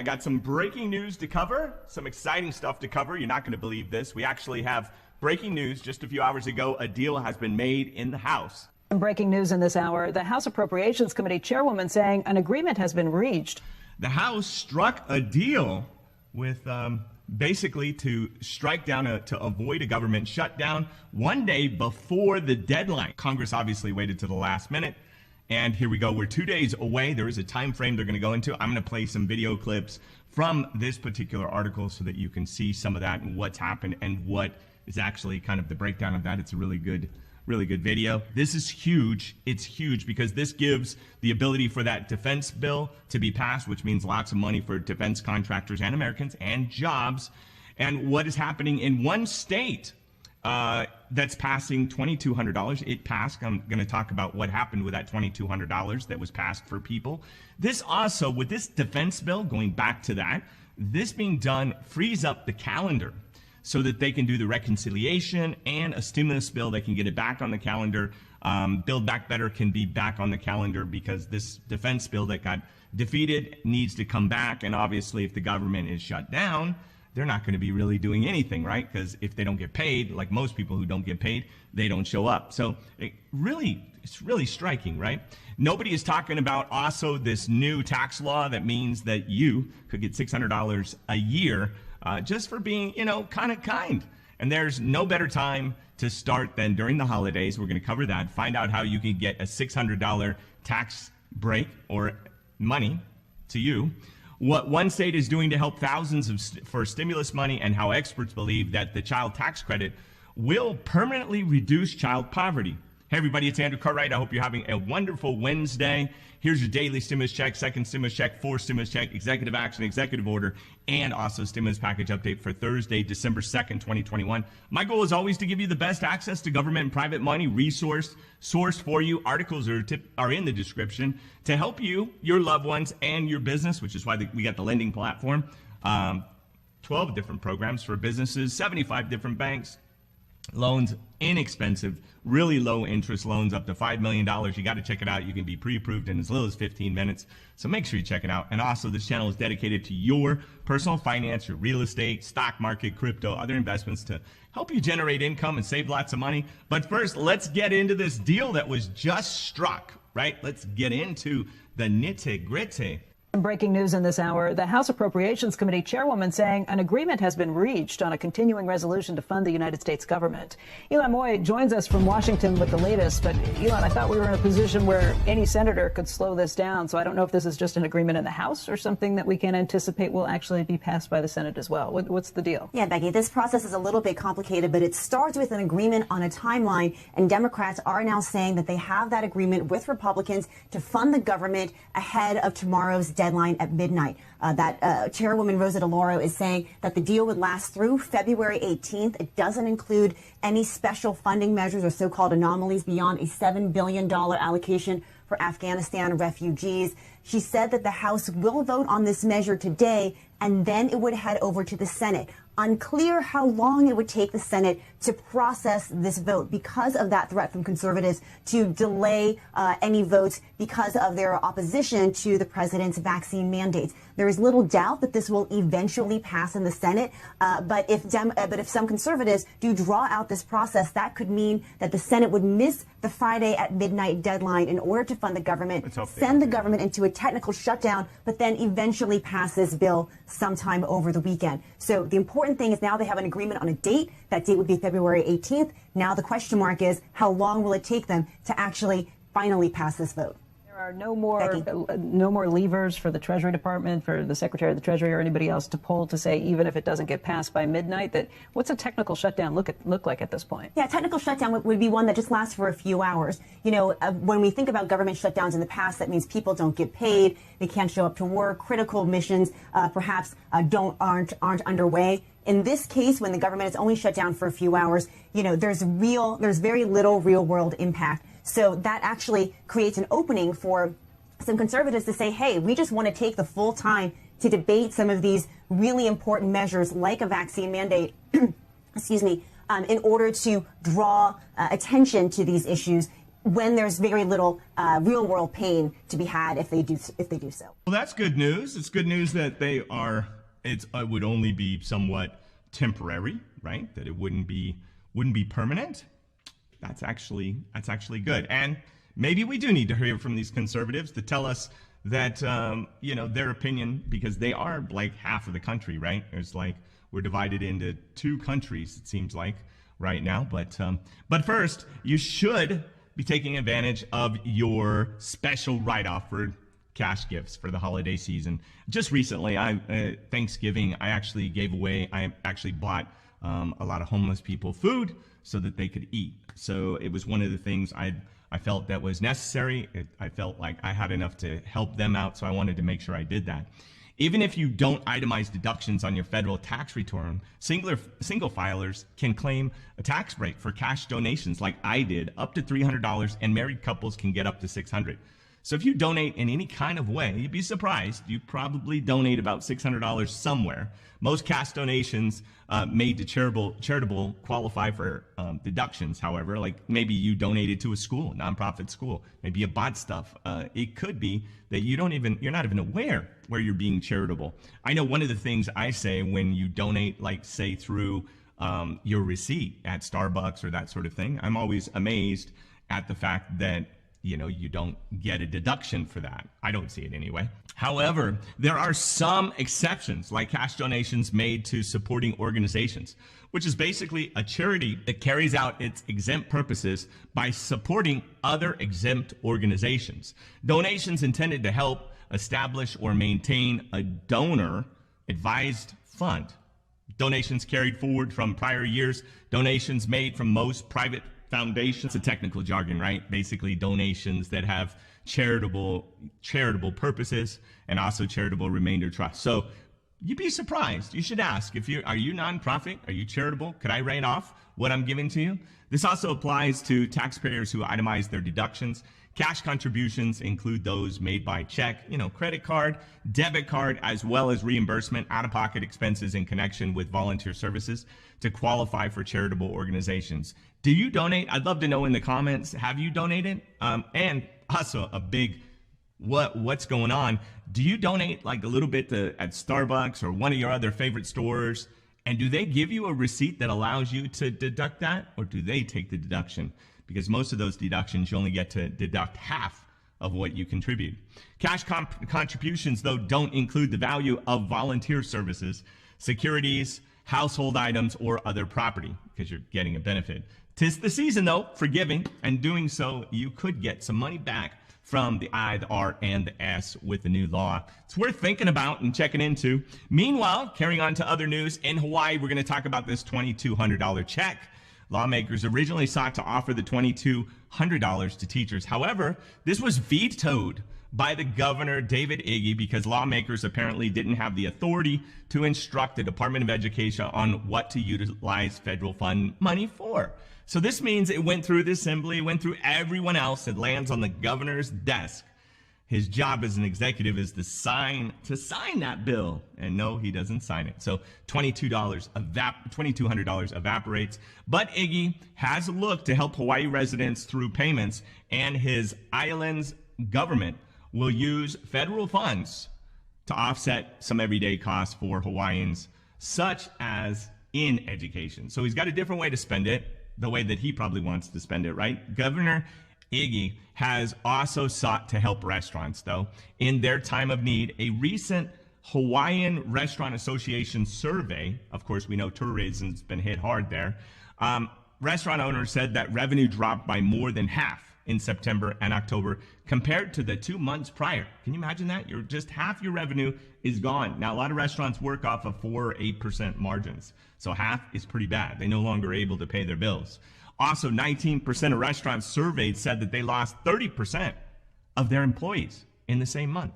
I got some breaking news to cover, some exciting stuff to cover. You're not going to believe this. We actually have breaking news just a few hours ago. A deal has been made in the House. Breaking news in this hour, the House Appropriations Committee chairwoman saying an agreement has been reached. The House struck a deal with basically to strike down to avoid a government shutdown one day before the deadline. Congress obviously waited to the last minute. And here we go. We're 2 days away. There is a time frame they're going to go into. I'm going to play some video clips from this particular article so that you can see some of that and what's happened and what is actually kind of the breakdown of that. It's a really good video. This is huge. It's huge because this gives the ability for that defense bill to be passed, which means lots of money for defense contractors and Americans and jobs. And what is happening in one state that's passing $2,200. It passed. I'm going to talk about what happened with that $2,200 that was passed for people. This also, with this defense bill, going back to that, this being done frees up the calendar so that they can do the reconciliation and a stimulus bill. They can get it back on the calendar. Build Back Better can be back on the calendar because this defense bill that got defeated needs to come back. And obviously, if the government is shut down, they're not going to be really doing anything, right? Because if they don't get paid, like most people who don't get paid, they don't show up. So it's really striking, right? Nobody is talking about also this new tax law that means that you could get $600 a year just for being, kind of kind. And there's no better time to start than during the holidays. We're going to cover that. Find out how you can get a $600 tax break or money to you. What one state is doing to help thousands for stimulus money, and how experts believe that the child tax credit will permanently reduce child poverty. Hey everybody, it's Andrew Cartwright. I hope you're having a wonderful Wednesday. Here's your daily stimulus check, second stimulus check, fourth stimulus check, executive action, executive order, and also stimulus package update for Thursday, December 2nd, 2021. My goal is always to give you the best access to government and private money sourced for you. Articles are in the description to help you, your loved ones, and your business, which is why we got the lending platform. 12 different programs for businesses, 75 different banks. Loans, inexpensive, really low interest loans up to $5 million. You got to check it out. You can be pre-approved in as little as 15 minutes. So make sure you check it out. And also, this channel is dedicated to your personal finance, your real estate, stock market, crypto, other investments to help you generate income and save lots of money. But first, let's get into this deal that was just struck, right? Let's get into the nitty-gritty. Breaking news in this hour, the House Appropriations Committee chairwoman saying an agreement has been reached on a continuing resolution to fund the United States government. Elon Moy joins us from Washington with the latest. But Elon, I thought we were in a position where any senator could slow this down. So I don't know if this is just an agreement in the House or something that we can anticipate will actually be passed by the Senate as well. What's the deal? Yeah, Becky, this process is a little bit complicated, but it starts with an agreement on a timeline. And Democrats are now saying that they have that agreement with Republicans to fund the government ahead of tomorrow's deadline at midnight. Chairwoman Rosa DeLauro is saying that the deal would last through February 18th. It doesn't include any special funding measures or so-called anomalies beyond a $7 billion allocation for Afghanistan refugees. She said that the House will vote on this measure today, and then it would head over to the Senate. Unclear how long it would take the Senate to process this vote because of that threat from conservatives to delay any votes because of their opposition to the president's vaccine mandates. There is little doubt that this will eventually pass in the Senate, but if some conservatives do draw out this process, that could mean that the Senate would miss the Friday at midnight deadline in order to fund the government, send the government into a technical shutdown, but then eventually pass this bill sometime over the weekend. So the important thing is now they have an agreement on a date. That date would be February 18th. Now the question mark is, how long will it take them to actually finally pass this vote? There are no more levers for the Treasury Department, for the Secretary of the Treasury or anybody else to pull to say, even if it doesn't get passed by midnight, that what's a technical shutdown look like at this point? Yeah, technical shutdown would be one that just lasts for a few hours. When we think about government shutdowns in the past, that means people don't get paid, they can't show up to work, critical missions perhaps aren't underway. In this case, when the government is only shut down for a few hours, there's very little real world impact. So that actually creates an opening for some conservatives to say, hey, we just want to take the full time to debate some of these really important measures like a vaccine mandate, excuse me, in order to draw attention to these issues when there's very little real world pain to be had if they do so. Well, that's good news. It's good news that it would only be somewhat temporary, right? That it wouldn't be permanent. That's actually good. And maybe we do need to hear from these conservatives to tell us that their opinion, because they are like half of the country, right? It's like we're divided into two countries, it seems like, right now. But first, you should be taking advantage of your special write-off for cash gifts for the holiday season. Just recently, Thanksgiving, I actually bought a lot of homeless people food so that they could eat. So it was one of the things I felt that was necessary. I felt like I had enough to help them out, so I wanted to make sure I did that. Even if you don't itemize deductions on your federal tax return, single filers can claim a tax break for cash donations like I did, up to $300, and married couples can get up to $600. So if you donate in any kind of way, you'd be surprised. You probably donate about $600 somewhere. Most cash donations made to charitable qualify for deductions, however. Like maybe you donated to a school, nonprofit school. Maybe you bought stuff. It could be that you're not even aware where you're being charitable. I know one of the things I say when you donate, like say through your receipt at Starbucks or that sort of thing, I'm always amazed at the fact that you don't get a deduction for that. I don't see it anyway. However, there are some exceptions, like cash donations made to supporting organizations, which is basically a charity that carries out its exempt purposes by supporting other exempt organizations. Donations intended to help establish or maintain a donor-advised fund. Donations carried forward from prior years, donations made from most private foundations, a technical jargon, right? Basically donations that have charitable purposes and also charitable remainder trusts. So you'd be surprised. You should ask are you nonprofit? Are you charitable? Could I write off what I'm giving to you? This also applies to taxpayers who itemize their deductions. Cash contributions include those made by check, credit card, debit card, as well as reimbursement, out-of-pocket expenses in connection with volunteer services to qualify for charitable organizations. Do you donate? I'd love to know in the comments. Have you donated? And also a big what's going on? Do you donate like a little bit at Starbucks or one of your other favorite stores? And do they give you a receipt that allows you to deduct that, or do they take the deduction? Because most of those deductions, you only get to deduct half of what you contribute. Cash contributions, though, don't include the value of volunteer services, securities, household items, or other property, because you're getting a benefit. 'Tis the season, though, for giving, and doing so, you could get some money back from the I, the R, and the S with the new law. It's worth thinking about and checking into. Meanwhile, carrying on to other news, in Hawaii, we're going to talk about this $2,200 check. Lawmakers originally sought to offer the $2,200 to teachers. However, this was vetoed by the governor, David Iggy, because lawmakers apparently didn't have the authority to instruct the Department of Education on what to utilize federal fund money for. So this means it went through the assembly, went through everyone else, it lands on the governor's desk. His job as an executive is to sign that bill. And no, he doesn't sign it. So $2,200 evaporates. But Iggy has looked to help Hawaii residents through payments, and his island's government will use federal funds to offset some everyday costs for Hawaiians, such as in education. So he's got a different way to spend it, the way that he probably wants to spend it, right? Governor Iggy has also sought to help restaurants, though, in their time of need. A recent Hawaiian Restaurant Association survey, of course, we know tourism's been hit hard there. Restaurant owners said that revenue dropped by more than half in September and October compared to the 2 months prior. Can you imagine that? Just half your revenue is gone. Now, a lot of restaurants work off of 4 or 8% margins. So half is pretty bad. They're no longer able to pay their bills. Also, 19% of restaurants surveyed said that they lost 30% of their employees in the same month.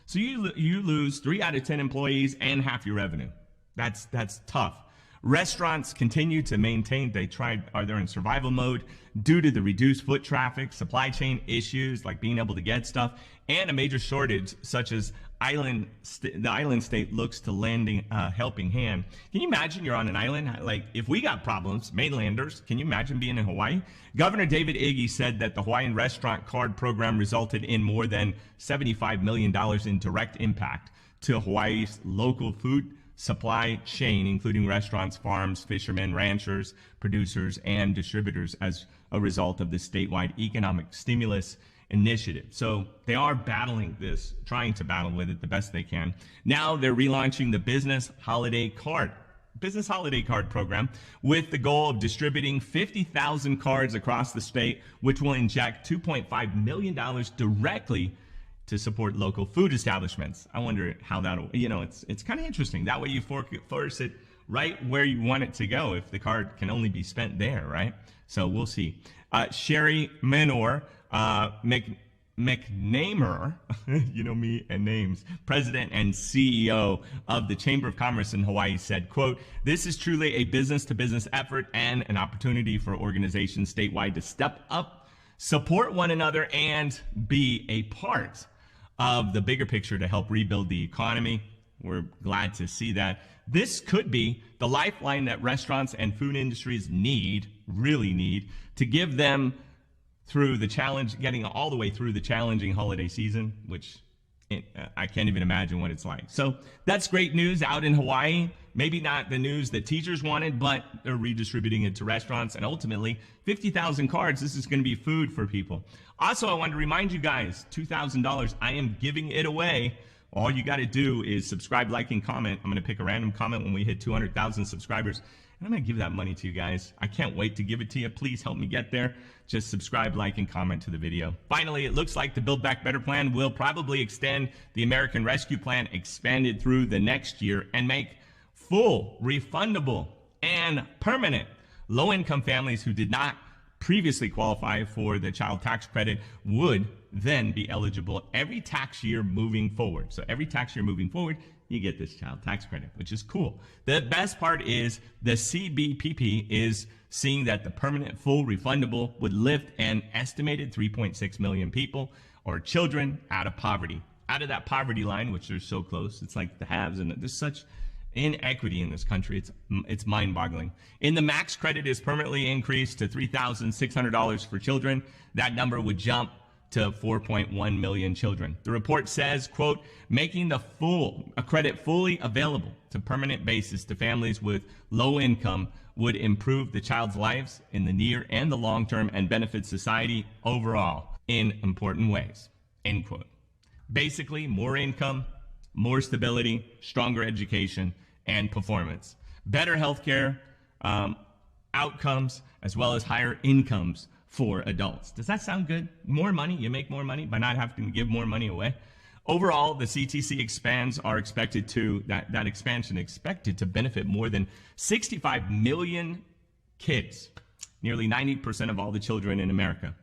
So you lose 3 out of 10 employees and half your revenue. That's tough. Restaurants continue to maintain they're in survival mode due to the reduced foot traffic, supply chain issues like being able to get stuff, and a major shortage such as the island state looks to lending a helping hand. Can you imagine you're on an island? Like, if we got problems, mainlanders, can you imagine being in Hawaii? Governor David Iggy said that the Hawaiian restaurant card program resulted in more than $75 million in direct impact to Hawaii's local food supply chain, including restaurants, farms, fishermen, ranchers, producers, and distributors as a result of the statewide economic stimulus initiative. So they are battling this, trying to battle with it the best they can. Now they're relaunching the Business Holiday Card program with the goal of distributing 50,000 cards across the state, which will inject $2.5 million directly to support local food establishments. I wonder how that'll, it's kind of interesting. That way you force it right where you want it to go if the card can only be spent there, right? So we'll see. Sherry Menor McNamer, you know me and names, president and CEO of the Chamber of Commerce in Hawaii, said, quote, "This is truly a business-to-business effort and an opportunity for organizations statewide to step up, support one another, and be a part of the bigger picture to help rebuild the economy." We're glad to see that. This could be the lifeline that restaurants and food industries really need, to give them through the challenge, getting all the way through the challenging holiday season, which I can't even imagine what it's like. So that's great news out in Hawaii. Maybe not the news that teachers wanted, but they're redistributing it to restaurants, and ultimately 50,000 cards. This is going to be food for people. Also, I want to remind you guys, $2,000, I am giving it away. All you got to do is subscribe, like, and comment. I'm going to pick a random comment when we hit 200,000 subscribers, and I'm going to give that money to you guys. I can't wait to give it to you. Please help me get there. Just subscribe, like, and comment to the video. Finally, it looks like the Build Back Better plan will probably extend the American Rescue Plan expanded through the next year and make full, refundable, and permanent low-income families who did not previously qualify for the child tax credit would then be eligible every tax year moving forward. So every tax year moving forward, you get this child tax credit, which is cool. The best part is the CBPP is seeing that the permanent full refundable would lift an estimated 3.6 million people or children out of poverty, out of that poverty line, which they're so close. It's like the haves, and there's such inequity in this country. It's mind-boggling. And the max credit is permanently increased to $3,600 for children. That number would jump to 4.1 million children. The report says, quote, "Making a credit fully available to permanent basis to families with low income would improve the child's lives in the near and the long term and benefit society overall in important ways," end quote. Basically, more income, more stability, stronger education and performance, better healthcare outcomes, as well as higher incomes for adults. Does that sound good? More money, you make more money by not having to give more money away. Overall, the CTC that expansion expected to benefit more than 65 million kids, nearly 90% of all the children in America.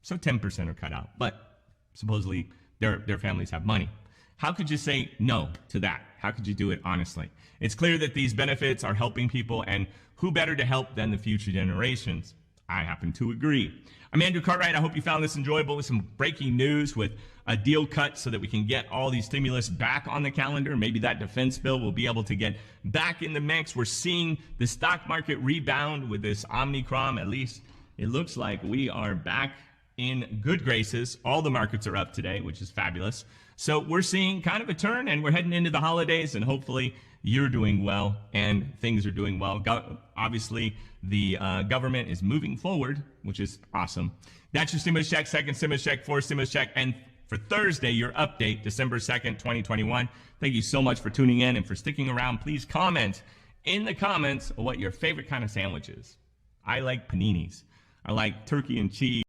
So 10% are cut out, but supposedly their families have money. How could you say no to that? How could you do it honestly? It's clear that these benefits are helping people, and who better to help than the future generations? I happen to agree. I'm Andrew Cartwright. I hope you found this enjoyable with some breaking news, with a deal cut so that we can get all these stimulus back on the calendar. Maybe that defense bill will be able to get back in the mix. We're seeing the stock market rebound with this Omicron. At least it looks like we are back in good graces. All the markets are up today, which is fabulous. So we're seeing kind of a turn, and we're heading into the holidays, and hopefully you're doing well and things are doing well. Obviously, the government is moving forward, which is awesome. That's your stimulus check, second stimulus check, fourth stimulus check, and for Thursday, your update, December 2nd, 2021. Thank you so much for tuning in and for sticking around. Please comment in the comments what your favorite kind of sandwich is. I like paninis. I like turkey and cheese.